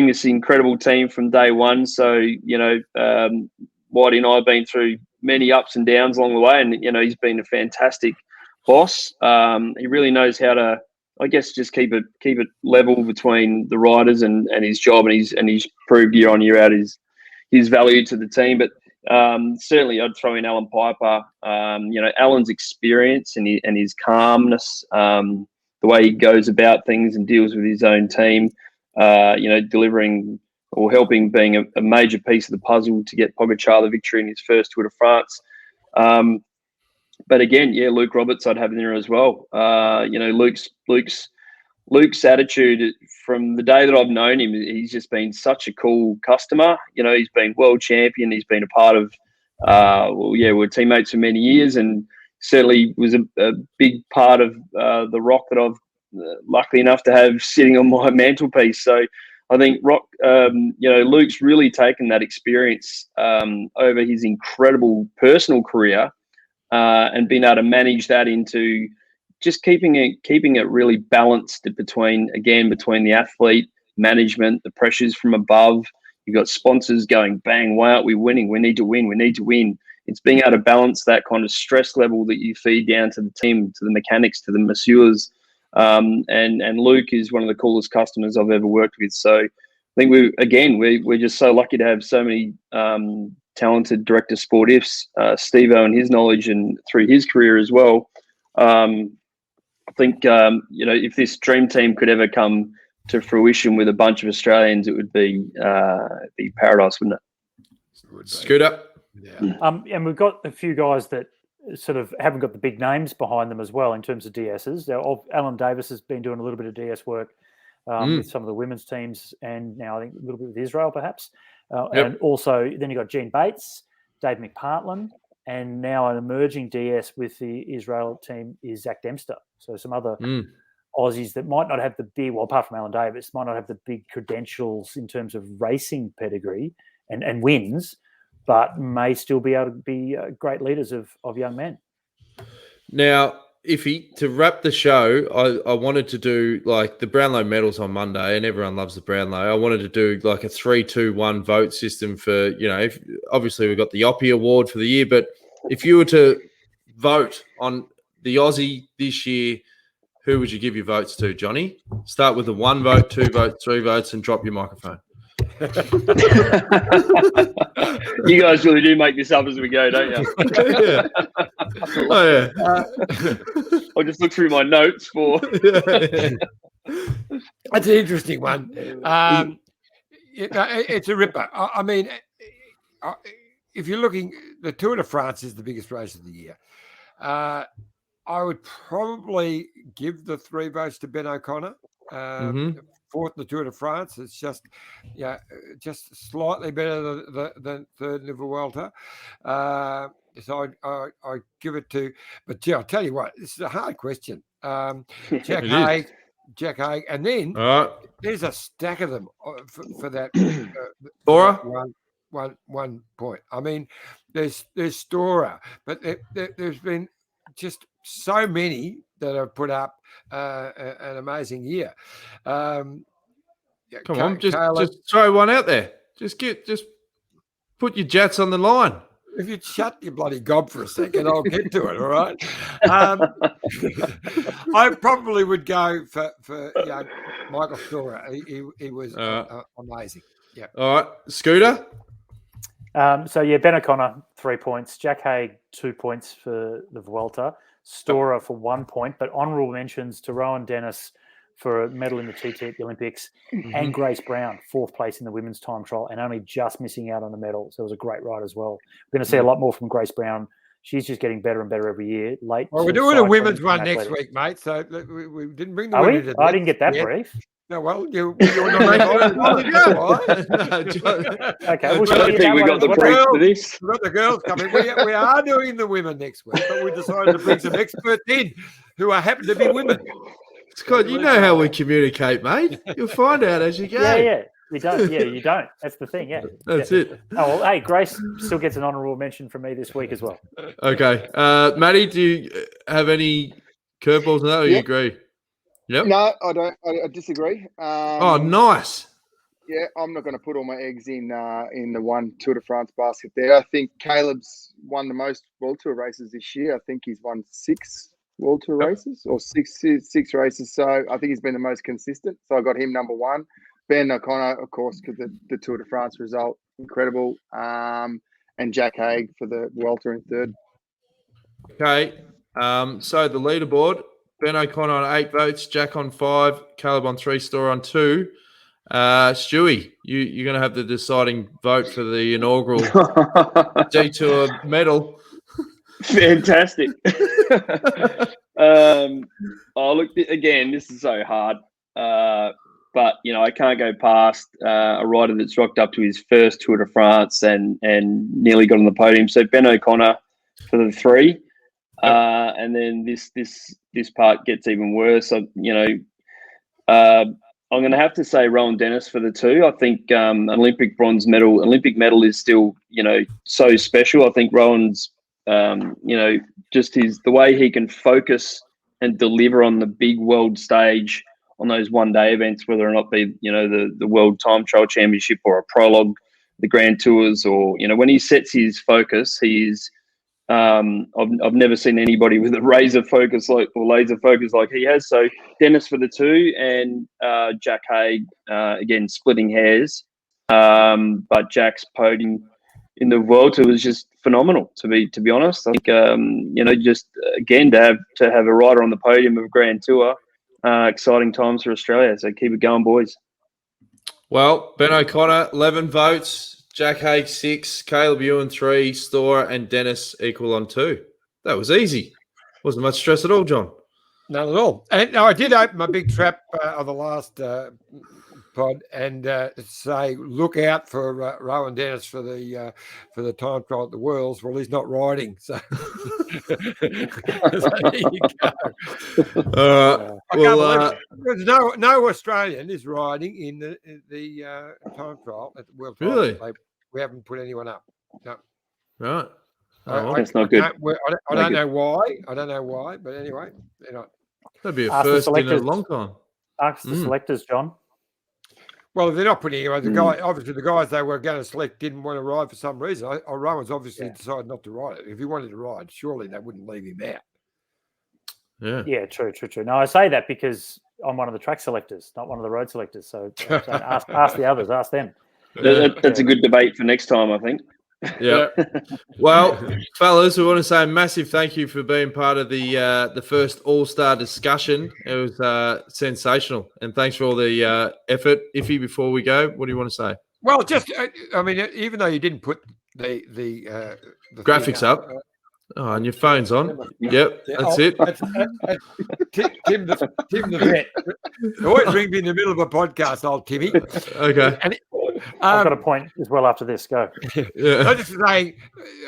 this incredible team from day one. So Whitey and I have been through many ups and downs along the way, and he's been a fantastic boss. He really knows how to, I guess, just keep it level between the riders and his job, and he's proved year on year out his value to the team. But certainly, I'd throw in Alan Piper. Alan's experience and his calmness, the way he goes about things and deals with his own team, delivering or helping, being a major piece of the puzzle to get Pogacar the victory in his first Tour de France. But again, Luke Roberts I'd have in there as well. Luke's attitude from the day that I've known him, he's just been such a cool customer. He's been world champion. He's been a part of, we're teammates for many years, and certainly was a big part of the rock that I've lucky enough to have sitting on my mantelpiece. So I think Luke's really taken that experience over his incredible personal career. And being able to manage that into just keeping it really balanced between the athlete, management, the pressures from above. You've got sponsors going, bang, why aren't we winning? We need to win. It's being able to balance that kind of stress level that you feed down to the team, to the mechanics, to the masseurs. And Luke is one of the coolest customers I've ever worked with. So I think we're just so lucky to have so many talented director sportifs, Steve-O and his knowledge and through his career as well. I think, if this dream team could ever come to fruition with a bunch of Australians, it would be paradise, wouldn't it? Scoot up. Yeah. And we've got a few guys that sort of haven't got the big names behind them as well in terms of DSs. Now, Alan Davis has been doing a little bit of DS work with some of the women's teams, and now I think a little bit with Israel perhaps. And also then you've got Gene Bates, Dave McPartlin, and now an emerging DS with the Israel team is Zach Dempster. So some other Aussies that might not have the big, well, apart from Alan Davis, might not have the big credentials in terms of racing pedigree and wins, but may still be able to be great leaders of young men. Now, Iffy, to wrap the show, I wanted to do like the Brownlow medals on Monday, and everyone loves the Brownlow. I wanted to do like a 3-2-1 vote system for, obviously we've got the Oppie Award for the year, but if you were to vote on the Aussie this year, who would you give your votes to, Johnny? Start with the 1 vote, 2 votes, 3 votes, and drop your microphone. You guys really do make this up as we go, don't you? Yeah. Oh, yeah. I'll just look through my notes for. That's an interesting one. It's a ripper. I mean, if you're looking, the Tour de France is the biggest race of the year. I would probably give the 3 votes to Ben O'Connor. Fourth in the Tour de France. It's just slightly better than third in the Vuelta. So I give it to, but I'll tell you what, this is a hard question. Jack It Haig, and then All right. there's a stack of them for that. Bora? 1 point. I mean, there's Storer, but there's been just so many that have put up an amazing year. Come on, just throw one out there. Just put your jets on the line. If you shut your bloody gob for a second, I'll get to it. All right. I probably would go for Michael Storer. He was amazing. Yeah. All right, Scooter. Ben O'Connor 3 points, Jack Haig 2 points for the Vuelta, Storer for 1 point, but honourable mentions to Rowan Dennis for a medal in the TT at the Olympics, and Grace Brown, 4th place in the women's time trial, and only just missing out on a medal. So it was a great ride as well. We're going to see a lot more from Grace Brown. She's just getting better and better every year. Well, we're doing a women's one next week, mate. So we didn't bring the women. I didn't get that brief. No, well, you're not Okay, well, I don't think we got the brief for this. We've got the girls coming. We are doing the women next week, but we decided to bring some experts in who happen to be women. Scott, you know how we communicate, mate. You'll find out as you go. Yeah. We don't. Yeah, you don't. That's the thing. Yeah. That's it. Oh, well, hey, Grace still gets an honourable mention from me this week as well. Okay. Matty, do you have any curveballs on that, or you agree? Yep. No, I don't. I disagree. Nice. Yeah, I'm not going to put all my eggs in the one Tour de France basket there. I think Caleb's won the most World Tour races this year. I think he's won 6 World Tour races or six races. So I think he's been the most consistent. So I got him number 1. Ben O'Connor, of course, because the Tour de France result, incredible. And Jack Haig for the Vuelta in 3rd. Okay. So the leaderboard, Ben O'Connor on 8 votes, Jack on 5, Caleb on 3, Storer on 2. Stewie, you're going to have the deciding vote for the inaugural Detour medal. Fantastic. Look, again, this is so hard. But, I can't go past a rider that's rocked up to his first Tour de France and nearly got on the podium. So Ben O'Connor for the 3. And then this part gets even worse. I'm going to have to say Rowan Dennis for the 2. I think Olympic medal is still, so special. I think Rowan's, just the way he can focus and deliver on the big world stage on those one-day events, whether or not be, the World Time Trial Championship or a prologue, the Grand Tours, or, when he sets his focus, he's, I've never seen anybody with a laser focus like he has. So Dennis for the 2 and Jack Haig, again, splitting hairs. But Jack's podium in the Vuelta was just phenomenal, to be honest. I think, just again, to have a rider on the podium of Grand Tour, exciting times for Australia. So keep it going, boys. Well, Ben O'Connor, 11 votes. Jack Haig, 6. Caleb Ewan, 3. Storer and Dennis equal on 2. That was easy. Wasn't much stress at all, John. None at all. And I did open my big trap of the last pod and say, look out for Rowan Dennis for the time trial at the Worlds. Well, he's not riding, so there you go. There's no Australian is riding in the time trial at the World Trial. Really? We haven't put anyone up. No. Right. That's not good. I don't know why. But anyway, they're not. That'd be a first in a long time. Ask the selectors, John. Well, if they're not putting anyone, the guys they were going to select didn't want to ride for some reason. Rowan's obviously decided not to ride it. If he wanted to ride, surely they wouldn't leave him out. Yeah, true. No, I say that because I'm one of the track selectors, not one of the road selectors. So ask the others, ask them. That's a good debate for next time, I think. Yeah. Well, fellas, we want to say a massive thank you for being part of the first All-Star discussion. It was sensational, and thanks for all the effort. Iffy, before we go, what do you want to say? Well, just even though you didn't put the graphics up. And your phone's on. Yep, that's it. Tim the vet. Always ring me in the middle of a podcast, old Timmy. Okay. And I've got a point as well after this. Go. Yeah.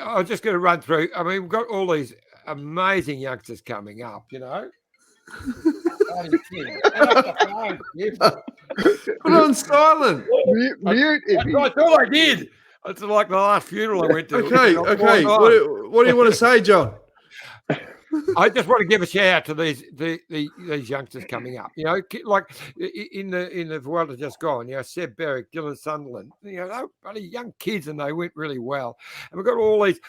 I was just going to run through. I mean, we've got all these amazing youngsters coming up, Put on silent. Mute if I thought I did. It's like the last funeral I went to. Okay. What do you want to say, John? I just want to give a shout out to these youngsters coming up. You know, like in the world that's just gone. You know, Seb Berwick, Dylan Sunderland. You know, they were bloody young kids and they went really well. And we've got all these.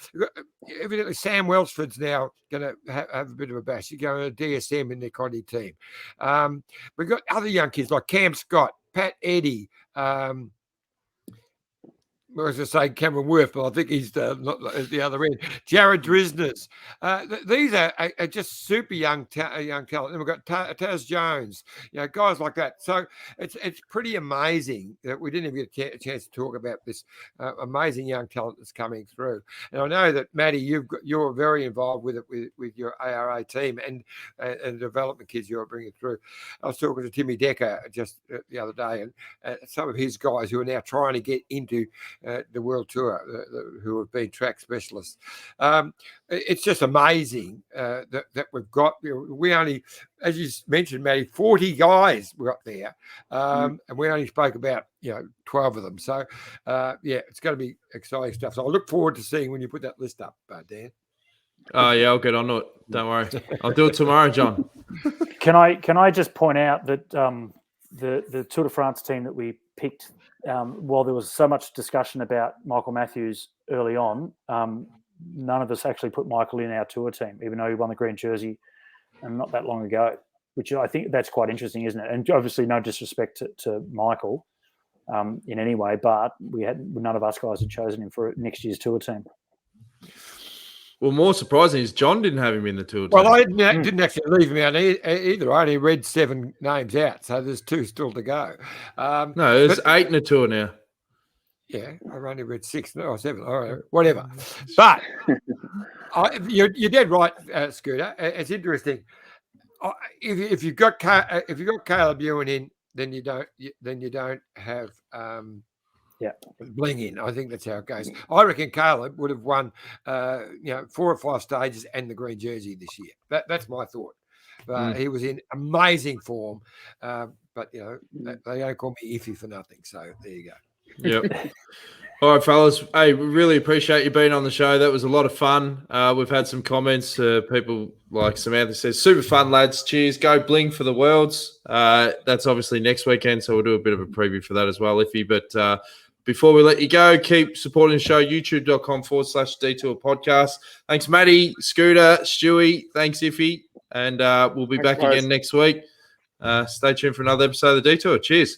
Evidently, Sam Welsford's now going to have a bit of a bash. He's going to DSM in their Conti team. We've got other young kids like Cam Scott, Pat Eddy. I was going to say Cameron Worth, but I think he's not at the other end. Jared Drisners. These are just super young talent. And we've got Taz Jones, you know, guys like that. So it's pretty amazing that we didn't even get a chance to talk about this amazing young talent that's coming through. And I know that, Maddie, you're very involved with it with your ARA team and development kids you're bringing through. I was talking to Timmy Decker just the other day, and some of his guys who are now trying to get into the World Tour, who have been track specialists. It's just amazing that we've got. We only, as you mentioned, Matty, 40 guys were up there, and we only spoke about 12 of them. So it's going to be exciting stuff. So I look forward to seeing when you put that list up, Dan. Oh yeah, I'll get on it. Don't worry, I'll do it tomorrow, John. Can I just point out that the Tour de France team that we picked, while there was so much discussion about Michael Matthews early on, none of us actually put Michael in our tour team, even though he won the green jersey and not that long ago, which I think that's quite interesting, isn't it? And obviously no disrespect to Michael in any way, but none of us guys had chosen him for next year's tour team. Well, more surprising is John didn't have him in the tour team. Well, I didn't actually leave him out either. I only read 7 names out, so there's 2 still to go. No, there's 8 in the tour now. Yeah, I've only read 6 or 7. All right, whatever. But you're dead right, Scooter. It's interesting. If you've got Caleb Ewan in, then you don't have bling in. I think that's how it goes. I reckon Caleb would have won 4 or 5 stages and the green jersey this year. That's my thought. He was in amazing form, but they don't call me Iffy for nothing. So there you go. Yep. All right, fellas. Hey, we really appreciate you being on the show. That was a lot of fun. We've had some comments. People like Samantha says, super fun, lads. Cheers. Go bling for the Worlds. That's obviously next weekend, so we'll do a bit of a preview for that as well, Iffy. But before we let you go, keep supporting the show, youtube.com/Detour podcast. Thanks, Matty, Scooter, Stewie. Thanks, Iffy. And we'll be back again next week. Stay tuned for another episode of The Detour. Cheers.